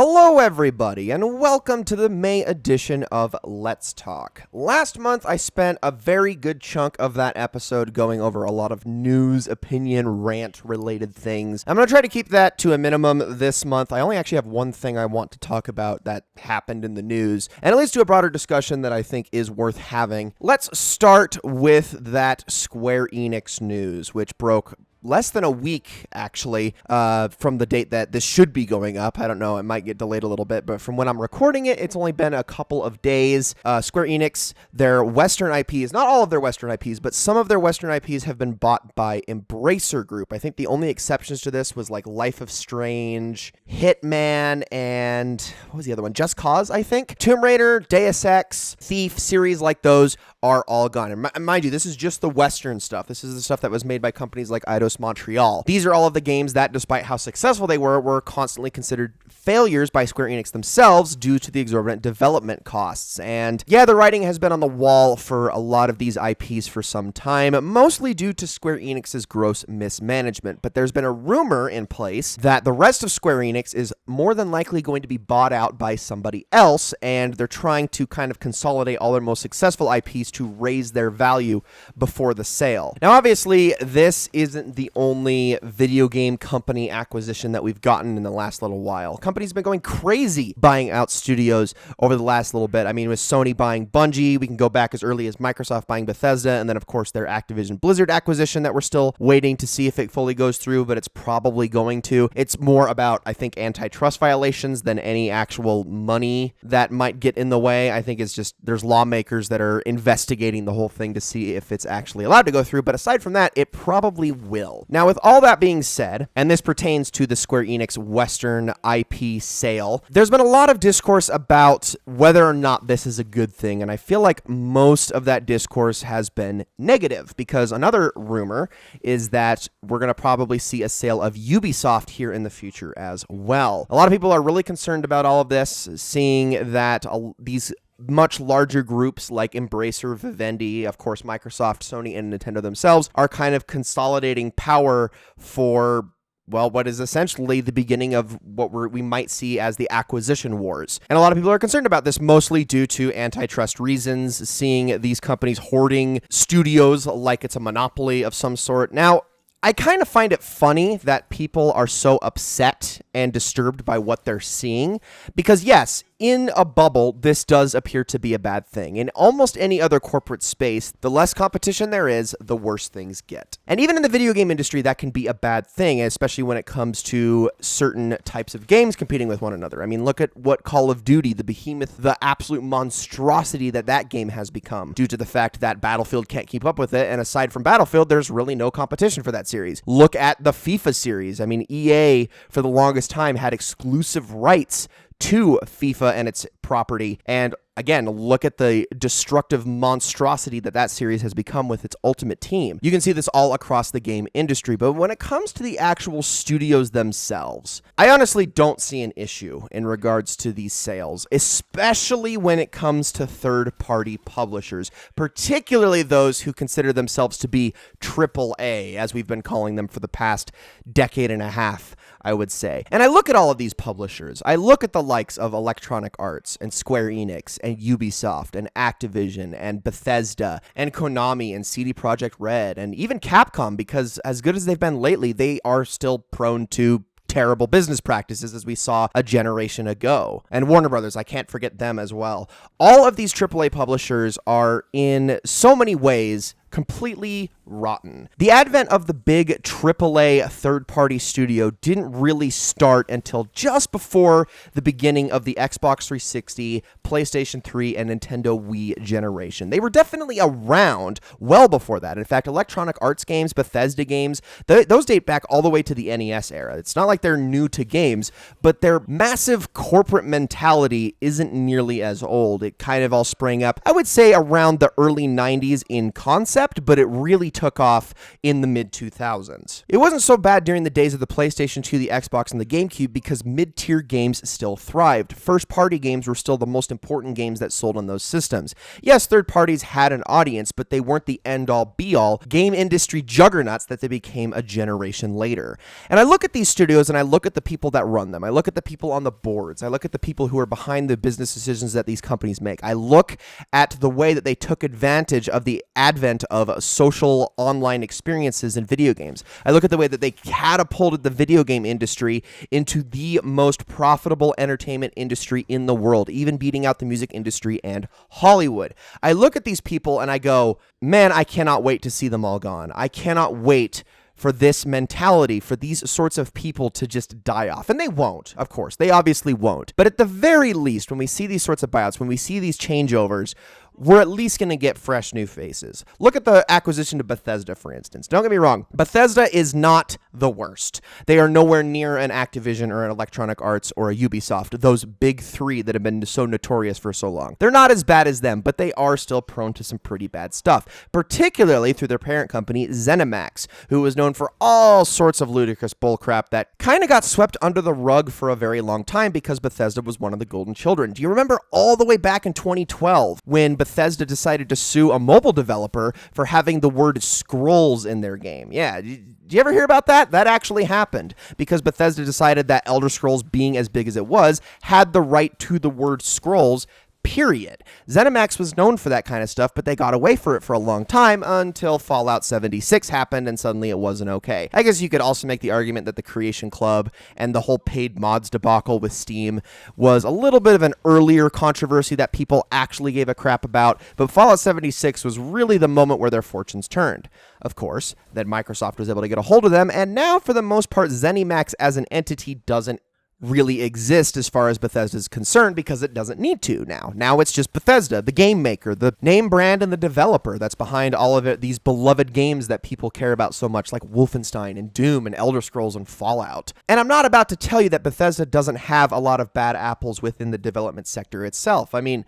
Hello everybody, and welcome to the May edition of Let's Talk. Last month, I spent a very good chunk of that episode going over a lot of news, opinion, rant-related things. I'm going to try to keep that to a minimum this month. I only actually have one thing I want to talk about that happened in the news, and it leads to a broader discussion that I think is worth having. Let's start with that Square Enix news, which broke less than a week, actually, from the date that this should be going up. I don't know, it might get delayed a little bit, but from when I'm recording it, it's only been a couple of days. Square Enix, their Western IPs, not all of their Western IPs, but some of their Western IPs have been bought by Embracer Group. I think the only exceptions to this was like Life of Strange, Hitman, and what was the other one? Just Cause, I think. Tomb Raider, Deus Ex, Thief, series like those are all gone. And mind you, this is just the Western stuff. This is the stuff that was made by companies like Eidos Montreal. These are all of the games that, despite how successful they were constantly considered failures by Square Enix themselves due to the exorbitant development costs. And yeah, the writing has been on the wall for a lot of these IPs for some time, mostly due to Square Enix's gross mismanagement. But there's been a rumor in place that the rest of Square Enix is more than likely going to be bought out by somebody else, and they're trying to kind of consolidate all their most successful IPs to raise their value before the sale. Now, obviously, this isn't the only video game company acquisition that we've gotten in the last little while. Companies have been going crazy buying out studios over the last little bit. I mean, with Sony buying Bungie, we can go back as early as Microsoft buying Bethesda, and then, of course, their Activision Blizzard acquisition that we're still waiting to see if it fully goes through, but it's probably going to. It's more about, I think, antitrust violations than any actual money that might get in the way. I think it's just there's lawmakers that are investigating the whole thing to see if it's actually allowed to go through, but aside from that, it probably will. Now, with all that being said, and this pertains to the Square Enix Western IP sale, there's been a lot of discourse about whether or not this is a good thing, and I feel like most of that discourse has been negative, because another rumor is that we're going to probably see a sale of Ubisoft here in the future as well. A lot of people are really concerned about all of this, seeing that these much larger groups like Embracer, Vivendi, of course, Microsoft, Sony, and Nintendo themselves are kind of consolidating power for, well, what is essentially the beginning of what we might see as the acquisition wars. And a lot of people are concerned about this, mostly due to antitrust reasons, seeing these companies hoarding studios like it's a monopoly of some sort. Now, I kind of find it funny that people are so upset and disturbed by what they're seeing, because yes, in a bubble, this does appear to be a bad thing. In almost any other corporate space, the less competition there is, the worse things get. And even in the video game industry, that can be a bad thing, especially when it comes to certain types of games competing with one another. I mean, look at what Call of Duty, the behemoth, the absolute monstrosity that game has become, due to the fact that Battlefield can't keep up with it, and aside from Battlefield, there's really no competition for that series. Look at the FIFA series. I mean, EA, for the longest time, had exclusive rights to FIFA and its property, and again, look at the destructive monstrosity that series has become with its Ultimate Team. You can see this all across the game industry, but when it comes to the actual studios themselves, I honestly don't see an issue in regards to these sales, especially when it comes to third-party publishers, particularly those who consider themselves to be AAA, as we've been calling them for the past decade and a half, I would say. And I look at all of these publishers. I look at the likes of Electronic Arts and Square Enix and Ubisoft and Activision and Bethesda and Konami and CD Projekt Red and even Capcom, because as good as they've been lately, they are still prone to terrible business practices, as we saw a generation ago. And Warner Brothers, I can't forget them as well. All of these AAA publishers are in so many ways completely rotten. The advent of the big AAA third-party studio didn't really start until just before the beginning of the Xbox 360, PlayStation 3, and Nintendo Wii generation. They were definitely around well before that. In fact, Electronic Arts games, Bethesda games, those date back all the way to the NES era. It's not like they're new to games, but their massive corporate mentality isn't nearly as old. It kind of all sprang up, I would say, around the early 90s in concept, concept, but it really took off in the mid-2000s. It wasn't so bad during the days of the PlayStation 2, the Xbox, and the GameCube because mid-tier games still thrived. First-party games were still the most important games that sold on those systems. Yes, third parties had an audience, but they weren't the end-all, be-all game industry juggernauts that they became a generation later. And I look at these studios and I look at the people that run them. I look at the people on the boards. I look at the people who are behind the business decisions that these companies make. I look at the way that they took advantage of the advent of social online experiences in video games. I look at the way that they catapulted the video game industry into the most profitable entertainment industry in the world, even beating out the music industry and Hollywood. I look at these people and I go, man, I cannot wait to see them all gone. I cannot wait for this mentality, for these sorts of people to just die off. And they won't, of course. They obviously won't. But at the very least, when we see these sorts of buyouts, when we see these changeovers, we're at least going to get fresh new faces. Look at the acquisition of Bethesda, for instance. Don't get me wrong. Bethesda is not the worst. They are nowhere near an Activision or an Electronic Arts or a Ubisoft, those big three that have been so notorious for so long. They're not as bad as them, but they are still prone to some pretty bad stuff, particularly through their parent company, ZeniMax, who was known for all sorts of ludicrous bullcrap that kind of got swept under the rug for a very long time because Bethesda was one of the golden children. Do you remember all the way back in 2012 when Bethesda decided to sue a mobile developer for having the word scrolls in their game? Yeah, did you ever hear about that? That actually happened because Bethesda decided that Elder Scrolls, being as big as it was, had the right to the word scrolls, period. ZeniMax was known for that kind of stuff, but they got away for it for a long time until Fallout 76 happened and suddenly it wasn't okay. I guess you could also make the argument that the Creation Club and the whole paid mods debacle with Steam was a little bit of an earlier controversy that people actually gave a crap about, but Fallout 76 was really the moment where their fortunes turned. Of course, then Microsoft was able to get a hold of them, and now for the most part, ZeniMax as an entity doesn't really exist as far as Bethesda is concerned because it doesn't need to now. Now it's just Bethesda, the game maker, the name brand, and the developer that's behind all of it, these beloved games that people care about so much, like Wolfenstein and Doom and Elder Scrolls and Fallout. And I'm not about to tell you that Bethesda doesn't have a lot of bad apples within the development sector itself. I mean,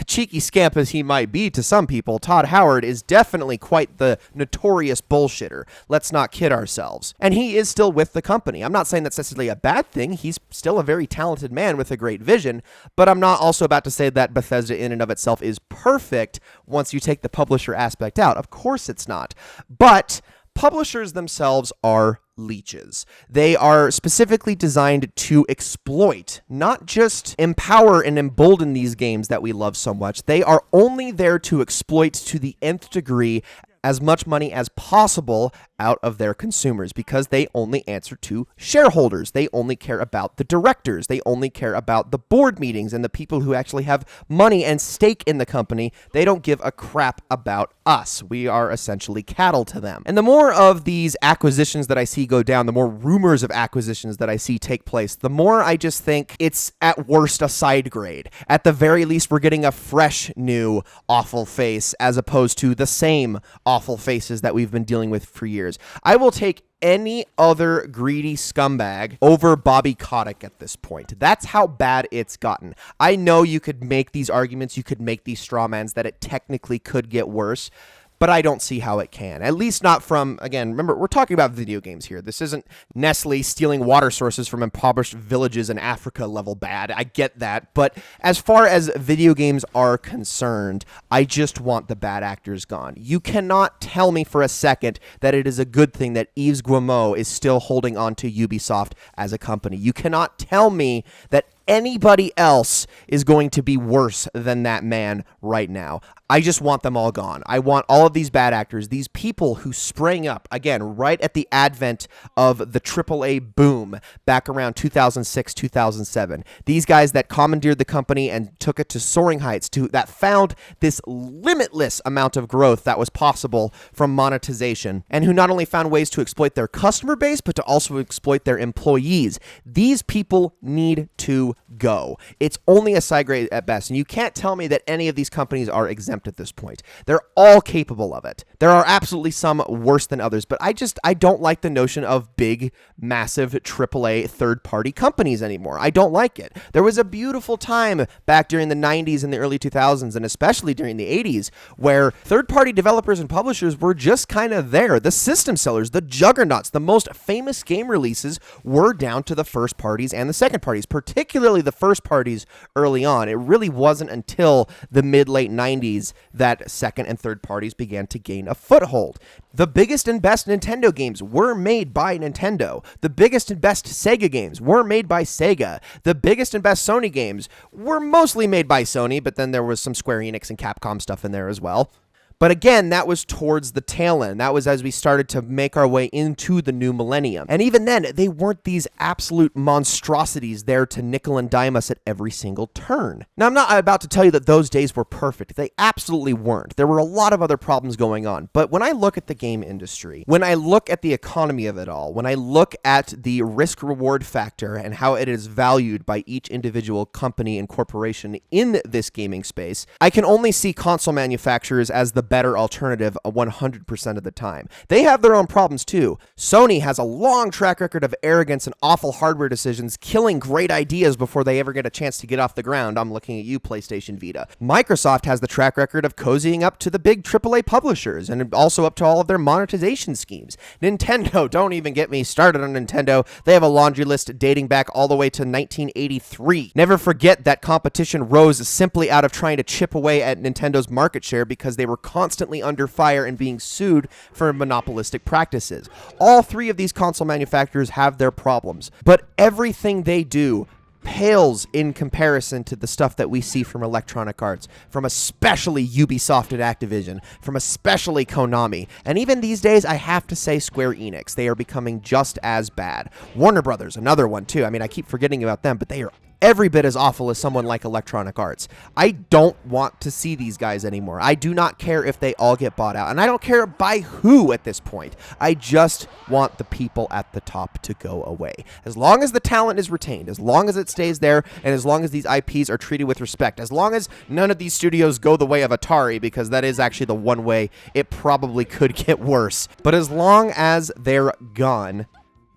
cheeky scamp as he might be to some people, Todd Howard is definitely quite the notorious bullshitter. Let's not kid ourselves. And he is still with the company. I'm not saying that's necessarily a bad thing. He's still a very talented man with a great vision, but I'm not also about to say that Bethesda in and of itself is perfect once you take the publisher aspect out. Of course it's not. But publishers themselves are leeches. They are specifically designed to exploit, not just empower and embolden these games that we love so much. They are only there to exploit to the nth degree as much money as possible out of their consumers because they only answer to shareholders. They only care about the directors. They only care about the board meetings and the people who actually have money and stake in the company. They don't give a crap about us. We are essentially cattle to them. And the more of these acquisitions that I see go down, the more rumors of acquisitions that I see take place, the more I just think it's at worst a side grade. At the very least, we're getting a fresh new awful face as opposed to the same awful faces that we've been dealing with for years. I will take any other greedy scumbag over Bobby Kotick at this point. That's how bad it's gotten. I know you could make these arguments, you could make these straw mans that it technically could get worse, but I don't see how it can. At least not from, again, remember, we're talking about video games here. This isn't Nestle stealing water sources from impoverished villages in Africa level bad. I get that. But as far as video games are concerned, I just want the bad actors gone. You cannot tell me for a second that it is a good thing that Yves Guillemot is still holding on to Ubisoft as a company. You cannot tell me that anybody else is going to be worse than that man right now. I just want them all gone. I want all of these bad actors, these people who sprang up, again, right at the advent of the AAA boom back around 2006, 2007. These guys that commandeered the company and took it to soaring heights, that found this limitless amount of growth that was possible from monetization, and who not only found ways to exploit their customer base, but to also exploit their employees. These people need to go. It's only a side grade at best, and you can't tell me that any of these companies are exempt exempt at this point. They're all capable of it. There are absolutely some worse than others, but I don't like the notion of big, massive AAA third-party companies anymore. I don't like it. There was a beautiful time back during the 90s and the early 2000s, and especially during the 80s, where third-party developers and publishers were just kind of there. The system sellers, the juggernauts, the most famous game releases were down to the first parties and the second parties, particularly the first parties early on. It really wasn't until the mid-late 90s that second and third parties began to gain a foothold. The biggest and best Nintendo games were made by Nintendo. The biggest and best Sega games were made by Sega. The biggest and best Sony games were mostly made by Sony, but then there was some Square Enix and Capcom stuff in there as well. But again, that was towards the tail end. That was as we started to make our way into the new millennium. And even then, they weren't these absolute monstrosities there to nickel and dime us at every single turn. Now, I'm not about to tell you that those days were perfect. They absolutely weren't. There were a lot of other problems going on. But when I look at the game industry, when I look at the economy of it all, when I look at the risk-reward factor and how it is valued by each individual company and corporation in this gaming space, I can only see console manufacturers as the better alternative 100% of the time. They have their own problems too. Sony has a long track record of arrogance and awful hardware decisions, killing great ideas before they ever get a chance to get off the ground. I'm looking at you, PlayStation Vita. Microsoft has the track record of cozying up to the big AAA publishers and also up to all of their monetization schemes. Nintendo, don't even get me started on Nintendo. They have a laundry list dating back all the way to 1983. Never forget that competition rose simply out of trying to chip away at Nintendo's market share because they were constantly under fire and being sued for monopolistic practices. All three of these console manufacturers have their problems, but everything they do pales in comparison to the stuff that we see from Electronic Arts, from especially Ubisoft and Activision, from especially Konami, and even these days I have to say Square Enix. They are becoming just as bad. Warner Brothers, another one too. I mean, I keep forgetting about them, but they are every bit as awful as someone like Electronic Arts. I don't want to see these guys anymore. I do not care if they all get bought out, and I don't care by who at this point. I just want the people at the top to go away. As long as the talent is retained, as long as it stays there, and as long as these IPs are treated with respect, as long as none of these studios go the way of Atari, because that is actually the one way it probably could get worse. But as long as they're gone,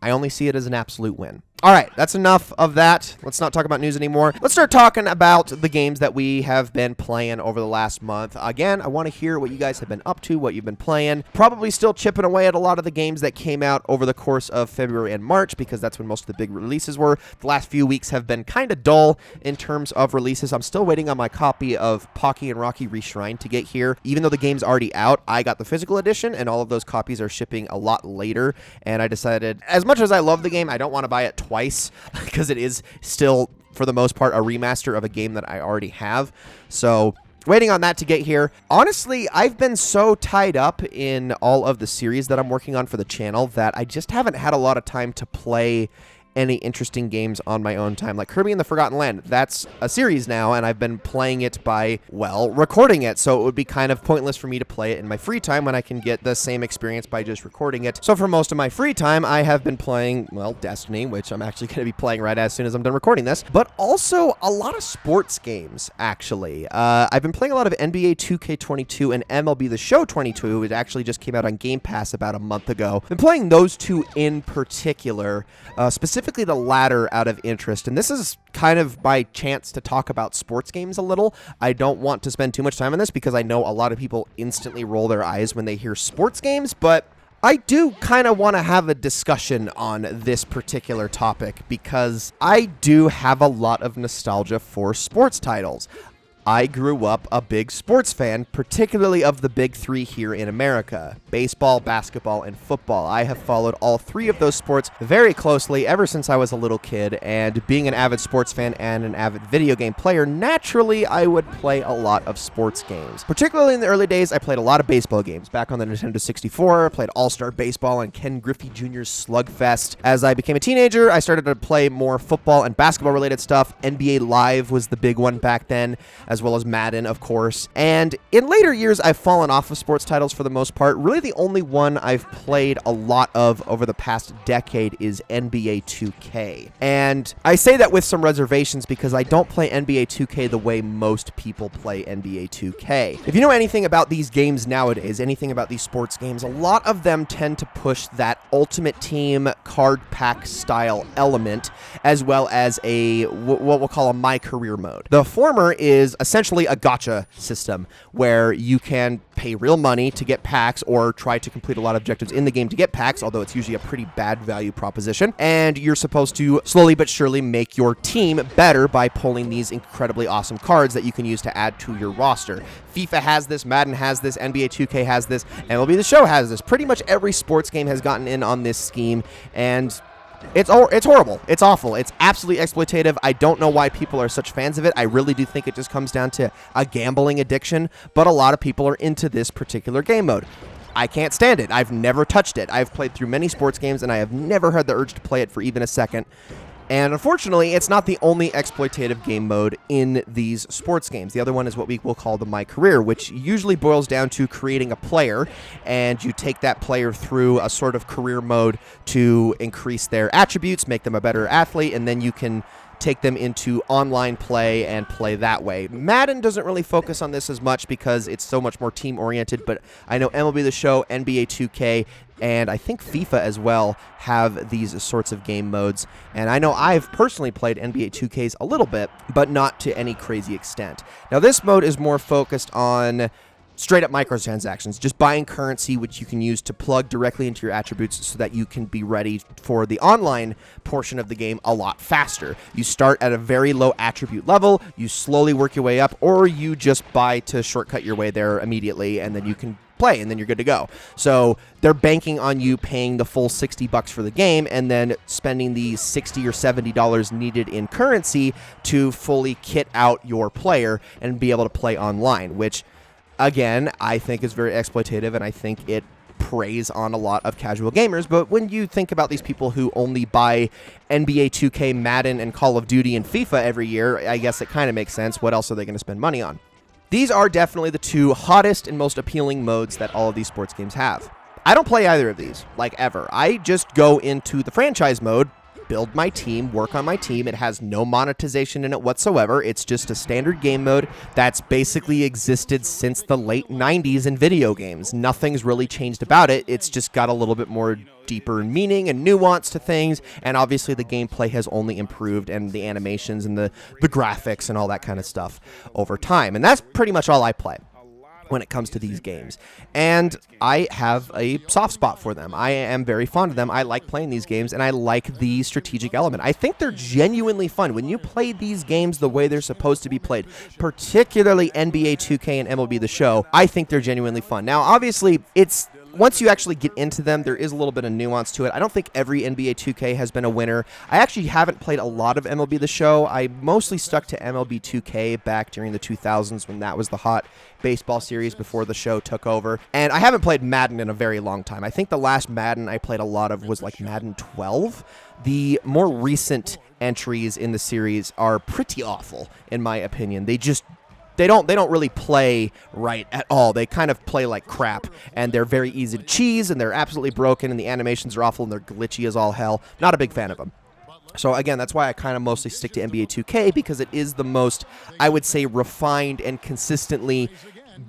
I only see it as an absolute win. All right, that's enough of that. Let's not talk about news anymore. Let's start talking about the games that we have been playing over the last month. Again, I want to hear what you guys have been up to, what you've been playing. Probably still chipping away at a lot of the games that came out over the course of February and March, because that's when most of the big releases were. The last few weeks have been kind of dull in terms of releases. I'm still waiting on my copy of Pocky and Rocky Reshrined to get here. Even though the game's already out, I got the physical edition, and all of those copies are shipping a lot later. And I decided, as much as I love the game, I don't want to buy it twice, because it is still, for the most part, a remaster of a game that I already have. So waiting on that to get here. Honestly, I've been so tied up in all of the series that I'm working on for the channel that I just haven't had a lot of time to play any interesting games on my own time. Like Kirby and the Forgotten Land, that's a series now, and I've been playing it by, well, recording it, so it would be kind of pointless for me to play it in my free time when I can get the same experience by just recording it. So for most of my free time, I have been playing, well, Destiny, which I'm actually going to be playing right as soon as I'm done recording this, but also a lot of sports games, actually. I've been playing a lot of NBA 2K22 and MLB The Show 22, which actually just came out on Game Pass about a month ago. Been playing those two in particular, specifically the latter out of interest, and this is kind of my chance to talk about sports games a little. I don't want to spend too much time on this because I know a lot of people instantly roll their eyes when they hear sports games, but I do kind of want to have a discussion on this particular topic because I do have a lot of nostalgia for sports titles. I grew up a big sports fan, particularly of the big three here in America: baseball, basketball, and football. I have followed all three of those sports very closely ever since I was a little kid, and being an avid sports fan and an avid video game player, naturally I would play a lot of sports games. Particularly in the early days, I played a lot of baseball games. Back on the Nintendo 64, I played All-Star Baseball and Ken Griffey Jr.'s Slugfest. As I became a teenager, I started to play more football and basketball related stuff. NBA Live was the big one back then, as well as Madden, of course. And in later years, I've fallen off of sports titles for the most part. Really, the only one I've played a lot of over the past decade is NBA 2K. And I say that with some reservations because I don't play NBA 2K the way most people play NBA 2K. If you know anything about these games nowadays, anything about these sports games, a lot of them tend to push that Ultimate Team card pack style element, as well as what we'll call a My Career mode. The former is essentially a gacha system where you can pay real money to get packs or try to complete a lot of objectives in the game to get packs, although it's usually a pretty bad value proposition. And you're supposed to slowly but surely make your team better by pulling these incredibly awesome cards that you can use to add to your roster. FIFA has this, Madden has this, NBA 2K has this, MLB The Show has this. Pretty much every sports game has gotten in on this scheme, and it's horrible. It's awful. It's absolutely exploitative. I don't know why people are such fans of it. I really do think it just comes down to a gambling addiction, but a lot of people are into this particular game mode. I can't stand it. I've never touched it. I've played through many sports games, and I have never had the urge to play it for even a second. And unfortunately, it's not the only exploitative game mode in these sports games. The other one is what we will call the My Career, which usually boils down to creating a player, and you take that player through a sort of career mode to increase their attributes, make them a better athlete, and then you can take them into online play and play that way. Madden doesn't really focus on this as much because it's so much more team-oriented, but I know MLB The Show, NBA 2K, and I think FIFA as well have these sorts of game modes. And I know I've personally played NBA 2Ks a little bit, but not to any crazy extent. Now, this mode is more focused on straight up microtransactions, just buying currency, which you can use to plug directly into your attributes so that you can be ready for the online portion of the game a lot faster. You start at a very low attribute level, you slowly work your way up, or you just buy to shortcut your way there immediately, and then you can play, and then you're good to go. So they're banking on you paying the full $60 for the game and then spending the $60 or $70 needed in currency to fully kit out your player and be able to play online, which again, I think is very exploitative, and I think it preys on a lot of casual gamers. But when you think about these people who only buy NBA 2K, Madden, and Call of Duty and FIFA every year, I guess it kind of makes sense. What else are they going to spend money on? These are definitely the two hottest and most appealing modes that all of these sports games have. I don't play either of these, like ever. I just go into the franchise mode, build my team, work on my team. It has no monetization in it whatsoever. It's just a standard game mode that's basically existed since the late 90s in video games. Nothing's really changed about it. It's just got a little bit more deeper meaning and nuance to things, and obviously the gameplay has only improved, and the animations and the graphics and all that kind of stuff over time. And that's pretty much all I play when it comes to these games, and I have a soft spot for them. I am very fond of them. I like playing these games, and I like the strategic element. I think they're genuinely fun. When you play these games the way they're supposed to be played, particularly NBA 2K and MLB The Show, I think they're genuinely fun. Now, obviously, once you actually get into them, there is a little bit of nuance to it. I don't think every NBA 2K has been a winner. I actually haven't played a lot of MLB The Show. I mostly stuck to MLB 2K back during the 2000s when that was the hot baseball series before the show took over. And I haven't played Madden in a very long time. I think the last Madden I played a lot of was like Madden 12. The more recent entries in the series are pretty awful, in my opinion. They don't really play right at all. They kind of play like crap, and they're very easy to cheese, and they're absolutely broken, and the animations are awful, and they're glitchy as all hell. Not a big fan of them. So again, that's why I kind of mostly stick to NBA 2K, because it is the most, I would say, refined and consistently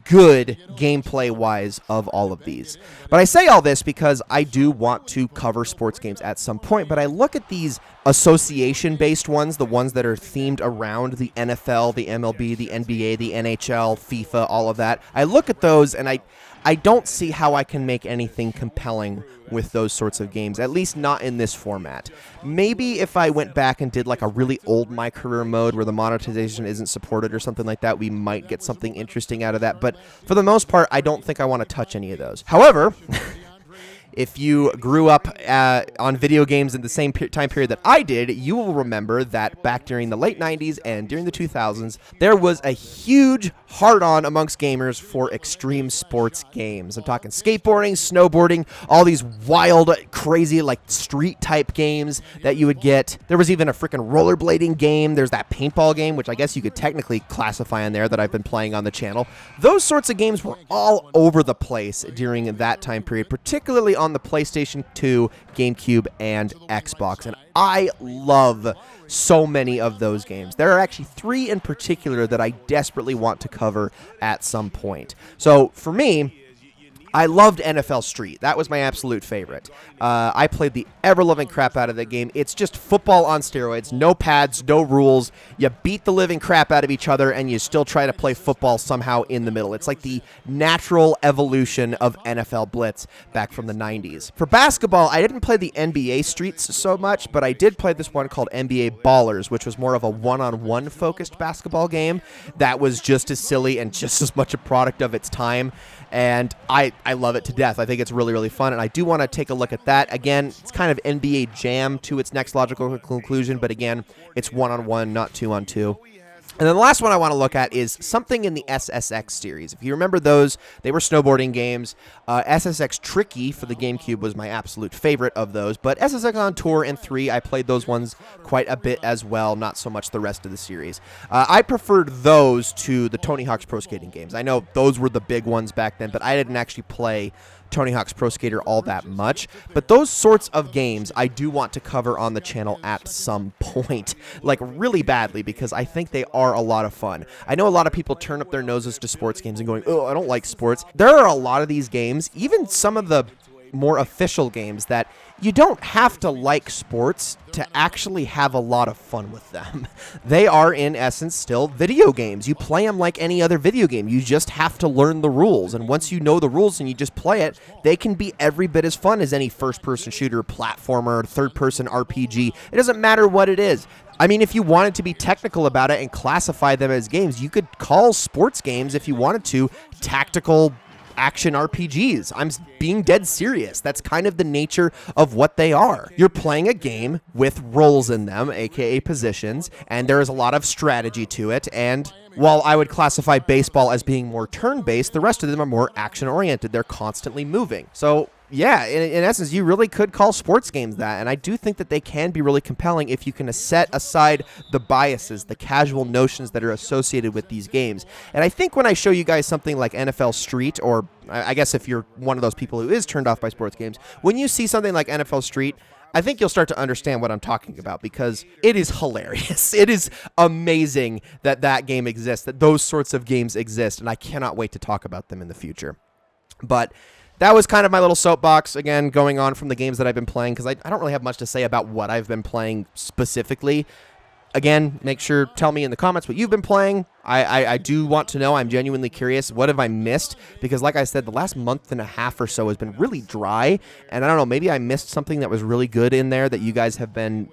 good gameplay-wise of all of these. But I say all this because I do want to cover sports games at some point, but I look at these association-based ones, the ones that are themed around the NFL, the MLB, the NBA, the NHL, FIFA, all of that. I look at those, and I don't see how I can make anything compelling with those sorts of games, at least not in this format. Maybe if I went back and did like a really old My Career mode where the monetization isn't supported or something like that, we might get something interesting out of that. But for the most part, I don't think I want to touch any of those. However, If you grew up on video games in the same time period that I did, you will remember that back during the late 90s and during the 2000s, there was a huge hard-on amongst gamers for extreme sports games. I'm talking skateboarding, snowboarding, all these wild, crazy, like street-type games that you would get. There was even a freaking rollerblading game. There's that paintball game, which I guess you could technically classify in there, that I've been playing on the channel. Those sorts of games were all over the place during that time period, particularly on the PlayStation 2, GameCube, and Xbox. And I love so many of those games. There are actually 3 in particular that I desperately want to cover at some point. So for me, I loved NFL Street. That was my absolute favorite. I played the ever-loving crap out of that game. It's just football on steroids. No pads, no rules. You beat the living crap out of each other, and you still try to play football somehow in the middle. It's like the natural evolution of NFL Blitz back from the 90s. For basketball, I didn't play the NBA Streets so much, but I did play this one called NBA Ballers, which was more of a one-on-one focused basketball game that was just as silly and just as much a product of its time. And I love it to death. I think it's really, really fun, and I do want to take a look at that. Again, it's kind of NBA Jam to its next logical conclusion, but again, it's one-on-one, not two-on-two. And then the last one I want to look at is something in the SSX series. If you remember those, they were snowboarding games. SSX Tricky for the GameCube was my absolute favorite of those. But SSX on Tour and 3, I played those ones quite a bit as well, not so much the rest of the series. I preferred those to the Tony Hawk's Pro Skating games. I know those were the big ones back then, but I didn't actually play Tony Hawk's Pro Skater all that much, but those sorts of games I do want to cover on the channel at some point, like really badly, because I think they are a lot of fun. I know a lot of people turn up their noses to sports games and going, oh, I don't like sports. There are a lot of these games, even some of the more official games, that you don't have to like sports to actually have a lot of fun with them. They are, in essence, still video games. You play them like any other video game. You just have to learn the rules. And once you know the rules and you just play it, they can be every bit as fun as any first-person shooter, platformer, third-person RPG. It doesn't matter what it is. I mean, if you wanted to be technical about it and classify them as games, you could call sports games, if you wanted to, tactical action RPGs. I'm being dead serious. That's kind of the nature of what they are. You're playing a game with roles in them, aka positions, and there is a lot of strategy to it. And while I would classify baseball as being more turn-based, the rest of them are more action-oriented. They're constantly moving. So yeah, in essence, you really could call sports games that, and I do think that they can be really compelling if you can set aside the biases, the casual notions that are associated with these games. And I think when I show you guys something like NFL Street, or I guess if you're one of those people who is turned off by sports games, when you see something like NFL Street, I think you'll start to understand what I'm talking about, because it is hilarious. It is amazing that that game exists, that those sorts of games exist, and I cannot wait to talk about them in the future. But that was kind of my little soapbox, again, going on from the games that I've been playing, because I don't really have much to say about what I've been playing specifically. Again, tell me in the comments what you've been playing. I do want to know. I'm genuinely curious. What have I missed? Because like I said, the last month and a half or so has been really dry, and I don't know, maybe I missed something that was really good in there that you guys have been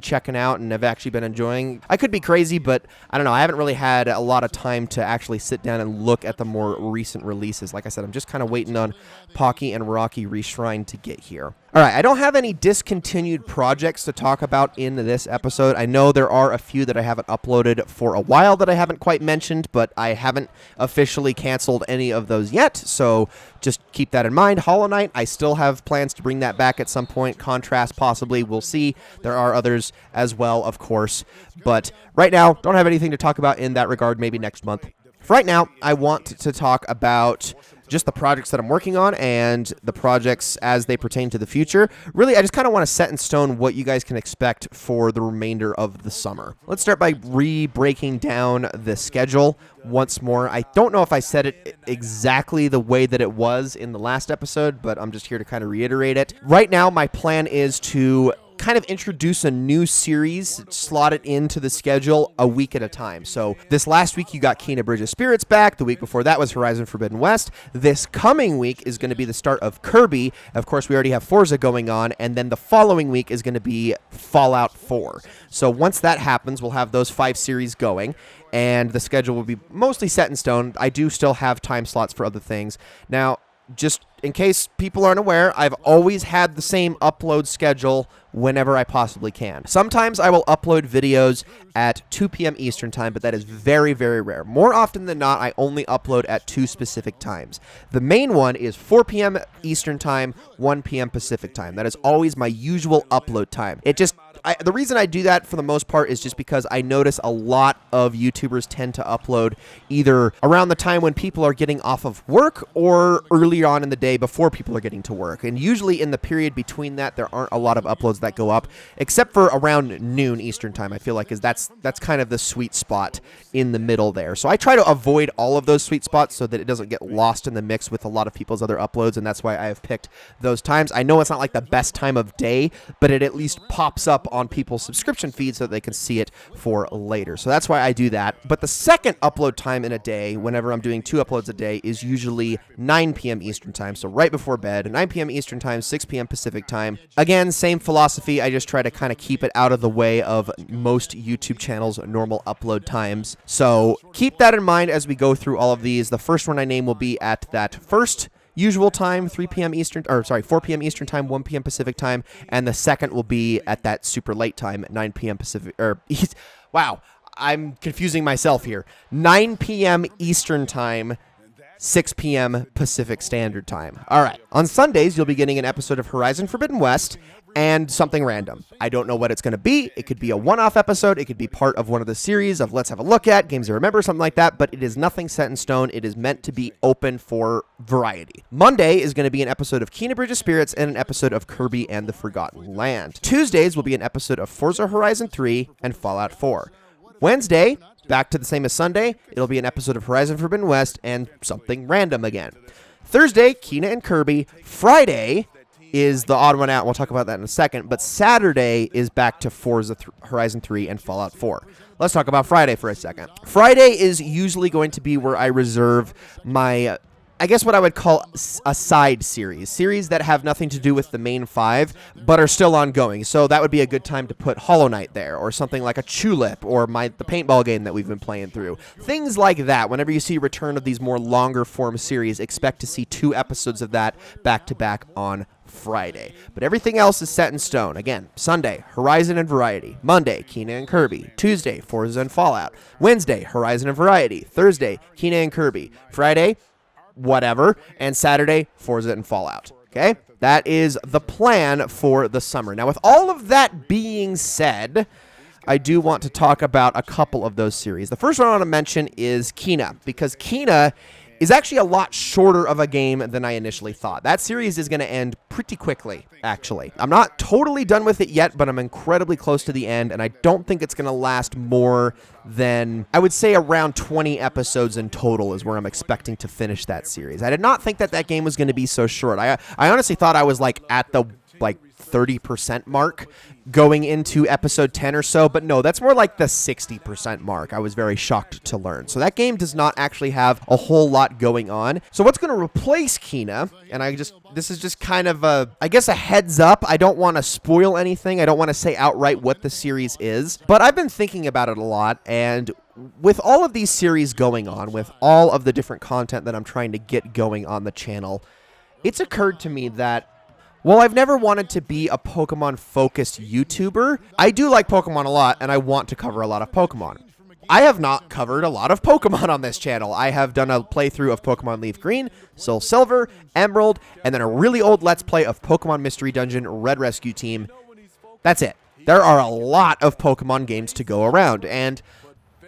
checking out and have actually been enjoying. I could be crazy, but I don't know. I haven't really had a lot of time to actually sit down and look at the more recent releases. Like I said, I'm just kind of waiting on Pocky and Rocky Reshrine to get here. All right, I don't have any discontinued projects to talk about in this episode. I know there are a few that I haven't uploaded for a while that I haven't quite mentioned, but I haven't officially canceled any of those yet, so just keep that in mind. Hollow Knight, I still have plans to bring that back at some point. Contrast, possibly. We'll see. There are others as well, of course, but right now, don't have anything to talk about in that regard. Maybe next month. For right now, I want to talk about just the projects that I'm working on and the projects as they pertain to the future. Really, I just kind of want to set in stone what you guys can expect for the remainder of the summer. Let's start by breaking down the schedule once more. I don't know if I said it exactly the way that it was in the last episode, but I'm just here to kind of reiterate it. Right now, my plan is to kind of introduce a new series, slot it into the schedule a week at a time. So this last week you got Kena Bridge of Spirits back. The week before that was Horizon Forbidden West. This coming week is going to be the start of Kirby. Of course, we already have Forza going on, and then the following week is going to be Fallout 4. So once that happens, we'll have those 5 series going, and the schedule will be mostly set in stone. I do still have time slots for other things. Now, just in case people aren't aware, I've always had the same upload schedule whenever I possibly can. Sometimes I will upload videos at 2 p.m. Eastern time, but that is very, very rare. More often than not, I only upload at 2 specific times. The main one is 4 p.m. Eastern time, 1 p.m. Pacific time. That is always my usual upload time. The reason I do that for the most part is just because I notice a lot of YouTubers tend to upload either around the time when people are getting off of work or early on in the day before people are getting to work. And usually in the period between that, there aren't a lot of uploads that go up, except for around noon Eastern time. I feel like that's kind of the sweet spot in the middle there. So I try to avoid all of those sweet spots so that it doesn't get lost in the mix with a lot of people's other uploads, and that's why I have picked those times. I know it's not like the best time of day, but it at least pops up on people's subscription feed so that they can see it for later. So that's why I do that. But the second upload time in a day, whenever I'm doing 2 uploads a day, is usually 9 p.m. Eastern time. So right before bed, 9 p.m. Eastern time, 6 p.m. Pacific time. Again, same philosophy. I just try to kind of keep it out of the way of most YouTube channels' normal upload times. So keep that in mind as we go through all of these. The first one I name will be at that first usual time, 4 p.m. Eastern time, 1 p.m. Pacific time, and the second will be at that super late time, 9 p.m. Pacific, wow, I'm confusing myself here, 9 p.m. Eastern time, 6 p.m. Pacific Standard Time. All right. On Sundays, you'll be getting an episode of Horizon Forbidden West and something random. I don't know what it's going to be. It could be a one-off episode. It could be part of one of the series of Let's Have a Look At, Games to Remember, something like that, but it is nothing set in stone. It is meant to be open for variety. Monday is going to be an episode of Kena Bridge of Spirits and an episode of Kirby and the Forgotten Land. Tuesdays will be an episode of Forza Horizon 3 and Fallout 4. Wednesday, back to the same as Sunday, it'll be an episode of Horizon Forbidden West and something random again. Thursday, Kena and Kirby. Friday is the odd one out. We'll talk about that in a second. But Saturday is back to Forza Horizon 3 and Fallout 4. Let's talk about Friday for a second. Friday is usually going to be where I reserve my, I guess what I would call a side series that have nothing to do with the main 5, but are still ongoing. So that would be a good time to put Hollow Knight there, or something like a Tulip, or the paintball game that we've been playing through. Things like that. Whenever you see a return of these more longer form series, expect to see 2 episodes of that back-to-back on Friday. But everything else is set in stone. Again, Sunday, Horizon and Variety. Monday, Kena and Kirby. Tuesday, Forza and Fallout. Wednesday, Horizon and Variety. Thursday, Kena and Kirby. Friday, whatever, and Saturday, Forza and Fallout. Okay? That is the plan for the summer. Now, with all of that being said, I do want to talk about a couple of those series. The first one I want to mention is Kena, because Kena is actually a lot shorter of a game than I initially thought. That series is going to end pretty quickly, actually. I'm not totally done with it yet, but I'm incredibly close to the end, and I don't think it's going to last more than, I would say, around 20 episodes in total is where I'm expecting to finish that series. I did not think that game was going to be so short. I honestly thought I was at the 30% mark going into episode 10 or so, but no, that's more like the 60% mark. I was very shocked to learn. So that game does not actually have a whole lot going on. So what's going to replace Kena, and this is just kind of a heads up. I don't want to spoil anything. I don't want to say outright what the series is, but I've been thinking about it a lot, and with all of these series going on, with all of the different content that I'm trying to get going on the channel, it's occurred to me that while I've never wanted to be a Pokemon-focused YouTuber, I do like Pokemon a lot, and I want to cover a lot of Pokemon. I have not covered a lot of Pokemon on this channel. I have done a playthrough of Pokemon Leaf Green, Soul Silver, Emerald, and then a really old Let's Play of Pokemon Mystery Dungeon Red Rescue Team. That's it. There are a lot of Pokemon games to go around, and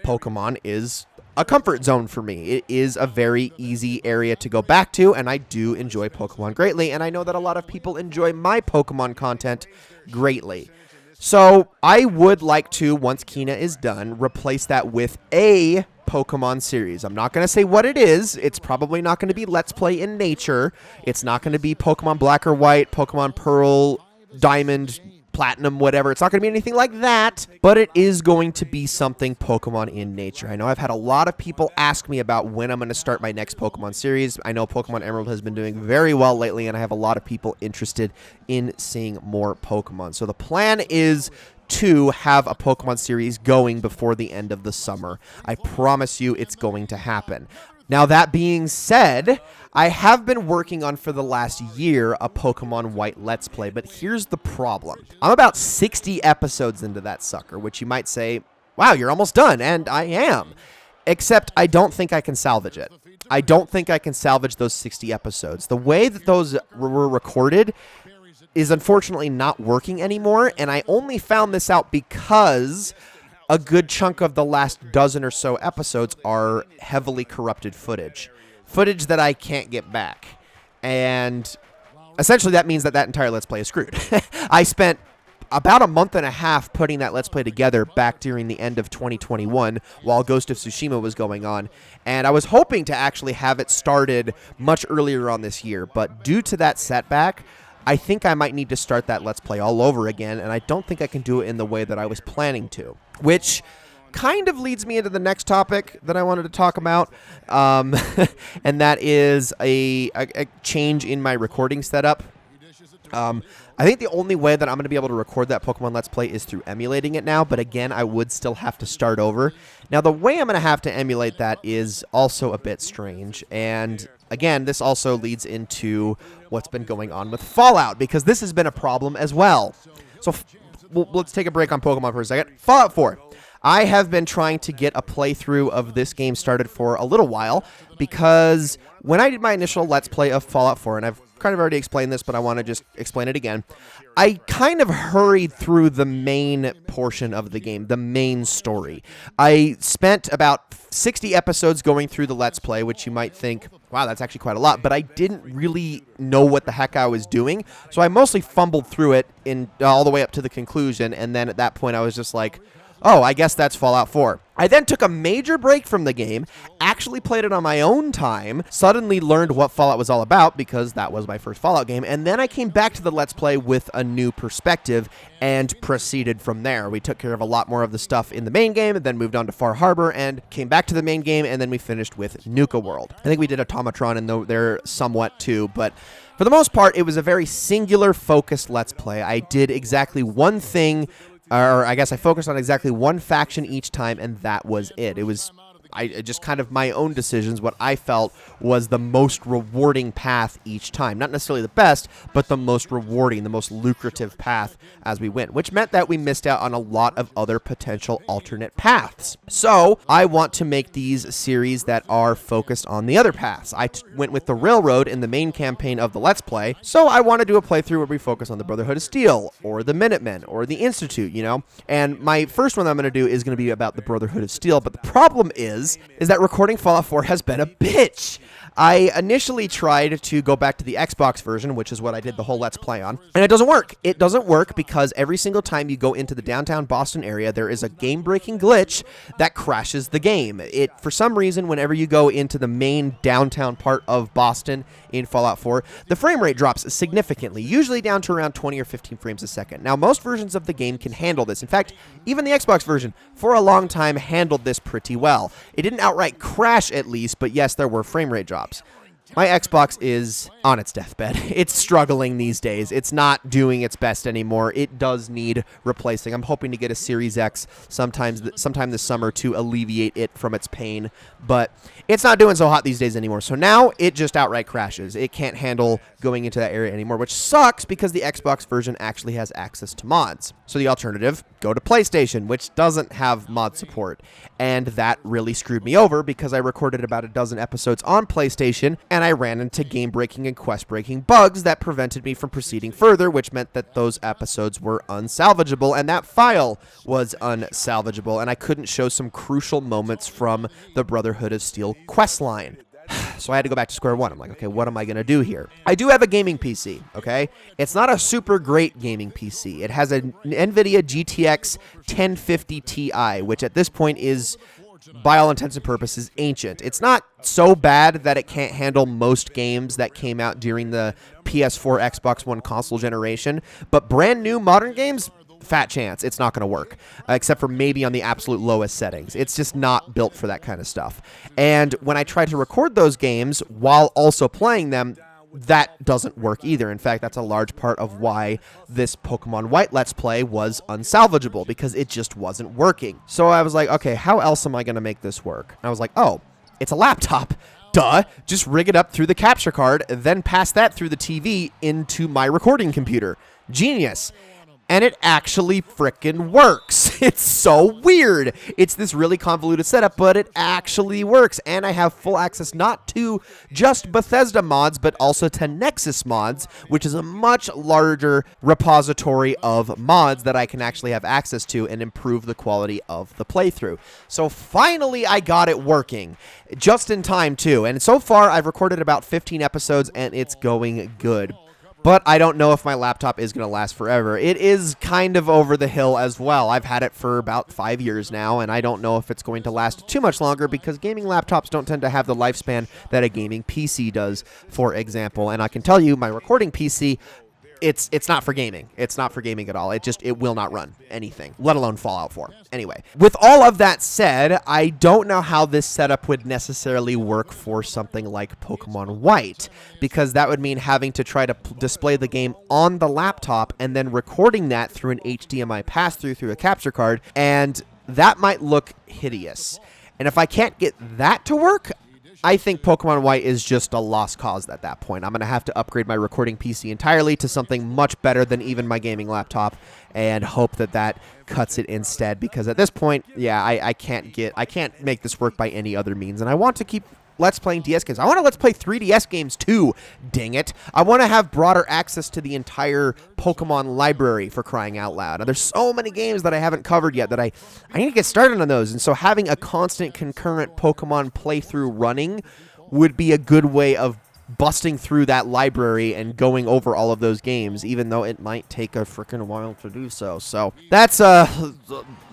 Pokemon is a comfort zone for me. It is a very easy area to go back to, and I do enjoy Pokemon greatly, and I know that a lot of people enjoy my Pokemon content greatly. So I would like to, once Kena is done, replace that with a Pokemon series. I'm not going to say what it is. It's probably not going to be Let's Play in nature. It's not going to be Pokemon Black or White, Pokemon Pearl, Diamond, Platinum, whatever. It's not going to be anything like that, but it is going to be something Pokemon in nature. I know I've had a lot of people ask me about when I'm going to start my next Pokemon series. I know Pokemon Emerald has been doing very well lately, and I have a lot of people interested in seeing more Pokemon. So the plan is to have a Pokemon series going before the end of the summer. I promise you it's going to happen. Now, that being said, I have been working on for the last year a Pokemon White Let's Play, but here's the problem. I'm about 60 episodes into that sucker, which you might say, wow, you're almost done, and I am. Except I don't think I can salvage it. I don't think I can salvage those 60 episodes. The way that those were recorded is unfortunately not working anymore, and I only found this out because a good chunk of the last dozen or so episodes are heavily corrupted footage. Footage that I can't get back. And essentially that means that that entire Let's Play is screwed. I spent about a month and a half putting that Let's Play together back during the end of 2021 while Ghost of Tsushima was going on. And I was hoping to actually have it started much earlier on this year. But due to that setback, I think I might need to start that Let's Play all over again. And I don't think I can do it in the way that I was planning to. Which kind of leads me into the next topic that I wanted to talk about, and that is a change in my recording setup. I think the only way that I'm going to be able to record that Pokemon Let's Play is through emulating it now, but again, I would still have to start over. Now, the way I'm going to have to emulate that is also a bit strange, and again, this also leads into what's been going on with Fallout, because this has been a problem as well. So let's take a break on Pokemon for a second. Fallout 4. I have been trying to get a playthrough of this game started for a little while, because when I did my initial Let's Play of Fallout 4, and I've kind of already explained this, but I want to just explain it again, I kind of hurried through the main portion of the game, the main story. I spent about 60 episodes going through the Let's Play, which you might think, wow, that's actually quite a lot, but I didn't really know what the heck I was doing, so I mostly fumbled through it all the way up to the conclusion, and then at that point I was just like, oh, I guess that's Fallout 4. I then took a major break from the game, actually played it on my own time, suddenly learned what Fallout was all about because that was my first Fallout game, and then I came back to the Let's Play with a new perspective and proceeded from there. We took care of a lot more of the stuff in the main game and then moved on to Far Harbor and came back to the main game, and then we finished with Nuka World. I think we did Automatron in there somewhat too, but for the most part, it was a very singular focused Let's Play. I did exactly one thing, or I guess I focused on exactly one faction each time, and that was it. It was just kind of my own decisions, what I felt was the most rewarding path each time. Not necessarily the best, but the most rewarding, the most lucrative path as we went, which meant that we missed out on a lot of other potential alternate paths. So I want to make these series that are focused on the other paths. I went with the Railroad in the main campaign of the Let's Play, so I want to do a playthrough where we focus on the Brotherhood of Steel, or the Minutemen, or the Institute, you know? And my first one that I'm going to do is going to be about the Brotherhood of Steel, but the problem is that recording Fallout 4 has been a bitch. I initially tried to go back to the Xbox version, which is what I did the whole Let's Play on, and it doesn't work. It doesn't work because every single time you go into the downtown Boston area, there is a game-breaking glitch that crashes the game. For some reason, whenever you go into the main downtown part of Boston in Fallout 4, the frame rate drops significantly, usually down to around 20 or 15 frames a second. Now, most versions of the game can handle this. In fact, even the Xbox version, for a long time, handled this pretty well. It didn't outright crash, at least, but yes, there were frame rate drops. My Xbox is on its deathbed. It's struggling these days. It's not doing its best anymore. It does need replacing. I'm hoping to get a Series X sometime this summer to alleviate it from its pain, but it's not doing so hot these days anymore. So now it just outright crashes. It can't handle going into that area anymore, which sucks because the Xbox version actually has access to mods. So the alternative, go to PlayStation, which doesn't have mod support. And that really screwed me over because I recorded about a dozen episodes on PlayStation, and I ran into game-breaking and quest-breaking bugs that prevented me from proceeding further, which meant that those episodes were unsalvageable, and that file was unsalvageable, and I couldn't show some crucial moments from the Brotherhood of Steel questline. So I had to go back to square one. I'm like, okay, what am I going to do here? I do have a gaming PC, okay? It's not a super great gaming PC. It has an NVIDIA GTX 1050 Ti, which at this point is, by all intents and purposes, ancient. It's not so bad that it can't handle most games that came out during the PS4, Xbox One console generation, but brand new modern games, fat chance it's not going to work, except for maybe on the absolute lowest settings. It's just not built for that kind of stuff. And when I try to record those games while also playing them, that doesn't work either. In fact, that's a large part of why this Pokemon White Let's Play was unsalvageable, because it just wasn't working. So I was like, okay, how else am I going to make this work? And I was like, oh, it's a laptop. Duh, just rig it up through the capture card, then pass that through the TV into my recording computer. Genius. And it actually frickin' works. It's so weird. It's this really convoluted setup, but it actually works. And I have full access not to just Bethesda mods, but also to Nexus mods, which is a much larger repository of mods that I can actually have access to and improve the quality of the playthrough. So finally I got it working. Just in time, too. And so far, I've recorded about 15 episodes, and it's going good. But I don't know if my laptop is going to last forever. It is kind of over the hill as well. I've had it for about 5 years now, and I don't know if it's going to last too much longer because gaming laptops don't tend to have the lifespan that a gaming PC does, for example. And I can tell you, my recording PC, it's not for gaming. It's not for gaming at all. It will not run anything, let alone Fallout 4. Anyway, with all of that said, I don't know how this setup would necessarily work for something like Pokemon White, because that would mean having to try to display the game on the laptop and then recording that through an HDMI pass-through through a capture card, and that might look hideous. And if I can't get that to work, I think Pokemon White is just a lost cause at that point. I'm going to have to upgrade my recording PC entirely to something much better than even my gaming laptop and hope that that cuts it instead, because at this point, yeah, I can't make this work by any other means, and I want to keep Let's Playing DS games. I want to Let's Play 3DS games too, dang it. I want to have broader access to the entire Pokemon library, for crying out loud. And there's so many games that I haven't covered yet that I need to get started on those. And so having a constant concurrent Pokemon playthrough running would be a good way of busting through that library and going over all of those games, even though it might take a freaking while to do so. So that's a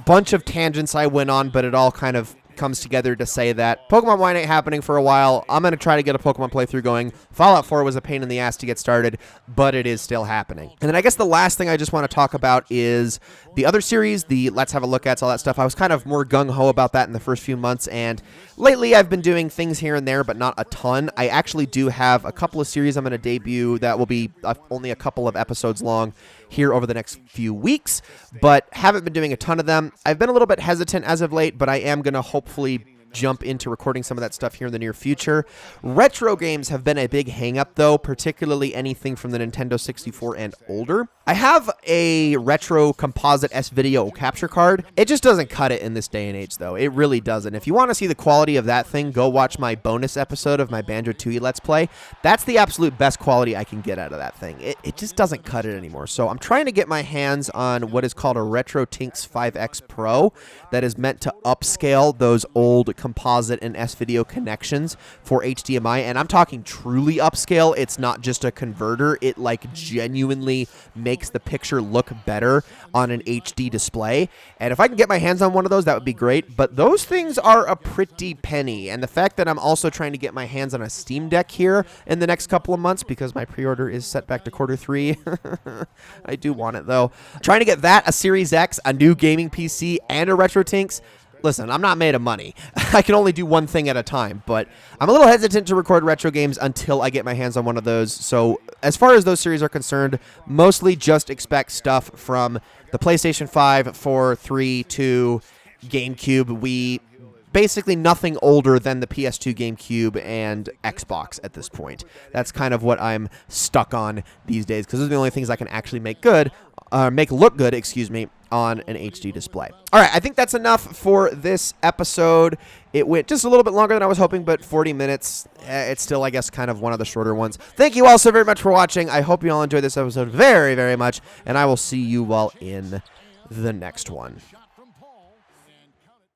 bunch of tangents I went on, but it all kind of comes together to say that Pokemon White ain't happening for a while. I'm going to try to get a Pokemon playthrough going. Fallout 4 was a pain in the ass to get started, but it is still happening. And then I guess the last thing I just want to talk about is the other series, the Let's Have a Look At's, all that stuff. I was kind of more gung-ho about that in the first few months, and lately I've been doing things here and there, but not a ton. I actually do have a couple of series I'm going to debut that will be only a couple of episodes long here over the next few weeks, but haven't been doing a ton of them. I've been a little bit hesitant as of late, but I am going to hopefully jump into recording some of that stuff here in the near future. Retro games have been a big hang-up, though, particularly anything from the Nintendo 64 and older. I have a retro composite S-Video capture card. It just doesn't cut it in this day and age, though. It really doesn't. If you want to see the quality of that thing, go watch my bonus episode of my Banjo-Tooie Let's Play. That's the absolute best quality I can get out of that thing. It just doesn't cut it anymore. So I'm trying to get my hands on what is called a RetroTinks 5X Pro that is meant to upscale those old composite and S-Video connections for HDMI, and I'm talking truly upscale. It's not just a converter. It like genuinely makes the picture look better on an HD display, and if I can get my hands on one of those, that would be great, but those things are a pretty penny, and the fact that I'm also trying to get my hands on a Steam Deck here in the next couple of months, because my pre-order is set back to Q3. I do want it, though. Trying to get that, a Series X, a new gaming PC, and a RetroTinks. Listen, I'm not made of money. I can only do one thing at a time, but I'm a little hesitant to record retro games until I get my hands on one of those. So as far as those series are concerned, mostly just expect stuff from the PlayStation 5, 4, 3, 2, GameCube, Wii, basically nothing older than the PS2, GameCube, and Xbox at this point. That's kind of what I'm stuck on these days, because those are the only things I can actually make look good, on an HD display. All right, I think that's enough for this episode. It went just a little bit longer than I was hoping, but 40 minutes, it's still, I guess, kind of one of the shorter ones. Thank you all so very much for watching. I hope you all enjoyed this episode very, very much, and I will see you all in the next one.